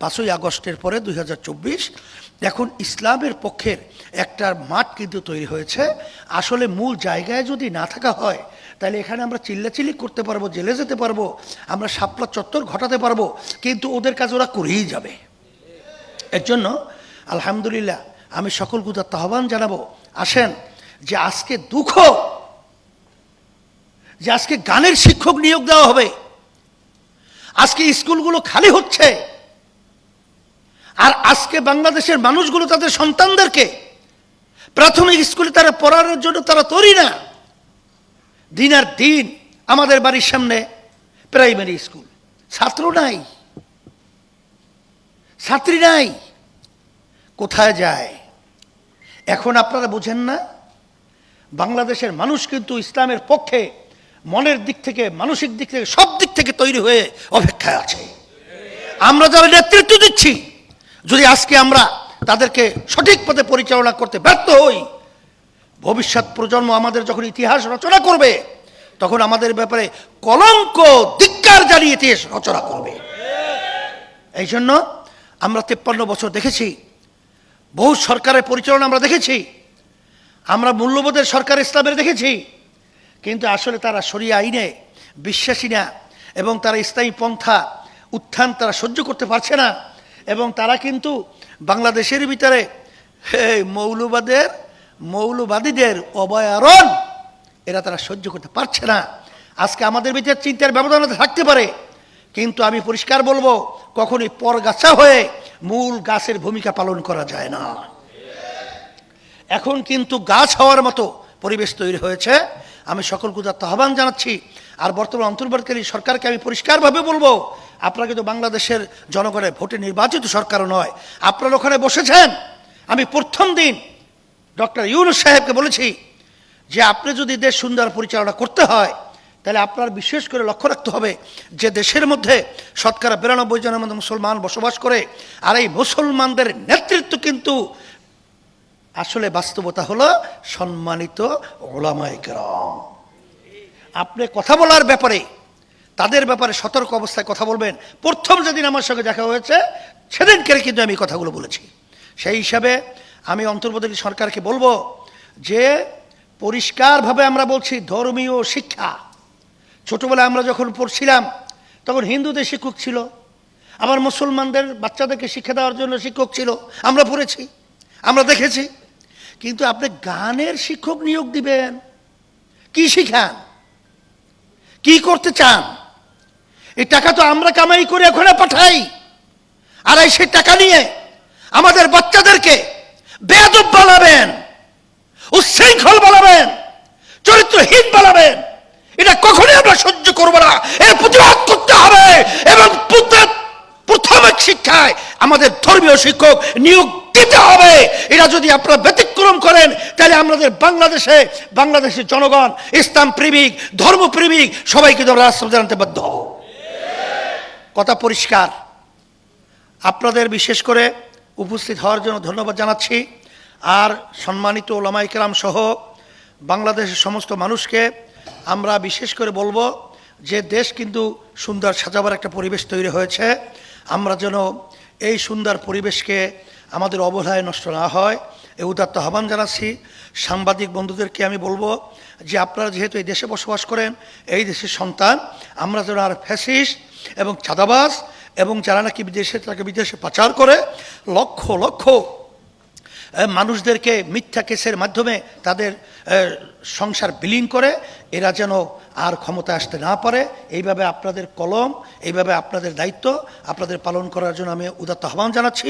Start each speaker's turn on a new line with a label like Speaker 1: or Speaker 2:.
Speaker 1: 5ই আগস্টের পরে 2024 এখন ইসলামের পক্ষের একটা মাঠ কিন্তু তৈরি হয়েছে। আসলে মূল জায়গায় যদি না থাকা হয় তাহলে এখানে আমরা চিল্লাচিল্লি করতে পারবো, জেলে যেতে পারবো, আমরা শাপলা চত্বর ঘটাতে পারবো, কিন্তু ওদের কাজ ওরা করেই যাবে। এর জন্য আলহামদুলিল্লাহ আমি সকল গুদার আহ্বান জানাবো, আসেন যে আজকে দুঃখ যে আজকে গানের শিক্ষক নিয়োগ দেওয়া হবে, আজকে স্কুলগুলো খালি হচ্ছে, আর আজকে বাংলাদেশের মানুষগুলো তাদের সন্তানদেরকে প্রাথমিক স্কুলে তারা পড়ানোর জন্য তারা তৈরি না। দিন আর দিন আমাদের বাড়ির সামনে প্রাইমারি স্কুল, ছাত্র নাই, ছাত্রী নাই, কোথায় যায়? এখন আপনারা বুঝেন না, বাংলাদেশের মানুষ কিন্তু ইসলামের পক্ষে মনের দিক থেকে, মানসিক দিক থেকে, সব দিক থেকে তৈরি হয়ে অপেক্ষায় আছে। আমরা যারা নেতৃত্ব দিচ্ছি, যদি আজকে আমরা তাদেরকে সঠিক পথে পরিচালনা করতে ব্যর্থ হই, ভবিষ্যৎ প্রজন্ম আমাদের যখন ইতিহাস রচনা করবে তখন আমাদের ব্যাপারে কলঙ্ক, ধিক্কার জানিয়ে ইতিহাস রচনা করবে। এই জন্য আমরা 53 বছর দেখেছি, বহু সরকারের পরিচালনা আমরা দেখেছি, আমরা মূল্যবোধের সরকার ইসলামের দেখেছি, কিন্তু আসলে তারা শরিয়া আইনে বিশ্বাসী না, এবং তারা ইসলামী পন্থা উত্থান তারা সহ্য করতে পারছে না, এবং তারা কিন্তু বাংলাদেশের ভিতরে মৌলবাদীদের অভয়ারণ এরা তারা সহ্য করতে পারছে না। আজকে আমাদের ভিতরে চিন্তার ব্যবধান থাকতে পারে, কিন্তু আমি পরিষ্কার বলবো, কখনোই পরগাছা হয়ে মূল গাছের ভূমিকা পালন করা যায় না। এখন কিন্তু গাছ হওয়ার মতো পরিবেশ তৈরি হয়েছে। আমি সকল গুদার আহ্বান জানাচ্ছি, আর বর্তমান অন্তর্বর্তীকালীন সরকারকে আমি পরিষ্কারভাবে বলবো, আপনারা কিন্তু বাংলাদেশের জনগণের ভোটে নির্বাচিত সরকারও নয়। আপনারা ওখানে বসেছেন, আমি প্রথম দিন ডক্টর ইউনূস সাহেবকে বলেছি যে আপনি যদি দেশ সুন্দর পরিচালনা করতে হয় তাহলে আপনার বিশেষ করে লক্ষ্য রাখতে হবে যে দেশের মধ্যে শতকরা 92 জনের মধ্যে মুসলমান বসবাস করে, আর এই মুসলমানদের নেতৃত্ব কিন্তু আসলে বাস্তবতা হলো সম্মানিত উলামায়ে কেরাম। আপনি কথা বলার ব্যাপারে, তাদের ব্যাপারে সতর্ক অবস্থায় কথা বলবেন। প্রথম যেদিন আমার সঙ্গে দেখা হয়েছে সেদিনকে কিন্তু আমি কথাগুলো বলেছি। সেই হিসাবে আমি অন্তর্বর্তী সরকারকে বলবো যে পরিষ্কারভাবে আমরা বলছি, ধর্মীয় শিক্ষা ছোটবেলায় আমরা যখন পড়ছিলাম তখন হিন্দুদের শিক্ষক ছিল, আবার মুসলমানদের বাচ্চাদেরকে শিক্ষা দেওয়ার জন্য শিক্ষক ছিল, আমরা পড়েছি, আমরা দেখেছি। কিন্তু আপনি গানের শিক্ষক নিয়োগ দিবেন, কি শিখান, কি করতে চান? এই টাকা তো আমরা কামাই করে ওখানে পাঠাই, আর এই সেই টাকা নিয়ে আমাদের বাচ্চাদেরকে বেয়াদব বানাবেন, উচ্ছৃঙ্খল বানাবেন, চরিত্রহীন বানাবেন। এটা কখনোই আমরা সহ্য করব না, এর প্রতিবাদ করতে হবে। এবং প্রাথমিক শিক্ষায় আমাদের ধর্মীয় শিক্ষক নিয়োগ দিতে হবে। এটা যদি আপনারা ব্যতিক্রম করেন তাহলে আমাদের বাংলাদেশের জনগণ ইসলাম প্রেমিক, ধর্মপ্রেমিক সবাইকে রাস্তা জানাতে বাধ্য হব। কথা পরিষ্কার। আপনাদের বিশেষ করে উপস্থিত হওয়ার জন্য ধন্যবাদ জানাচ্ছি, আর সম্মানিত উলামায়ে কেরাম সহ বাংলাদেশের সমস্ত মানুষকে আমরা বিশেষ করে বলবো যে দেশ কিন্তু সুন্দর সাজাবার একটা পরিবেশ তৈরি হয়েছে। আমরা যেন এই সুন্দর পরিবেশকে আমাদের অবহেলায় নষ্ট না হয়, এই উদাত্ত আহ্বান জানাচ্ছি। সাংবাদিক বন্ধুদেরকে আমি বলবো যে আপনারা যেহেতু এই দেশে বসবাস করেন, এই দেশের সন্তান, আমরা যেন আর ফ্যাসিস্ট এবং চাঁদাবাজ এবং যারা নাকি বিদেশে পাচার করে লক্ষ লক্ষ মানুষদেরকে মিথ্যা কেসের মাধ্যমে তাদের সংসার বিলীন করে, এরা যেন আর ক্ষমতা আসতে না পারে। এইভাবে আপনাদের কলম, এইভাবে আপনাদের দায়িত্ব আপনাদের পালন করার জন্য আমি উদাত্ত আহ্বান জানাচ্ছি।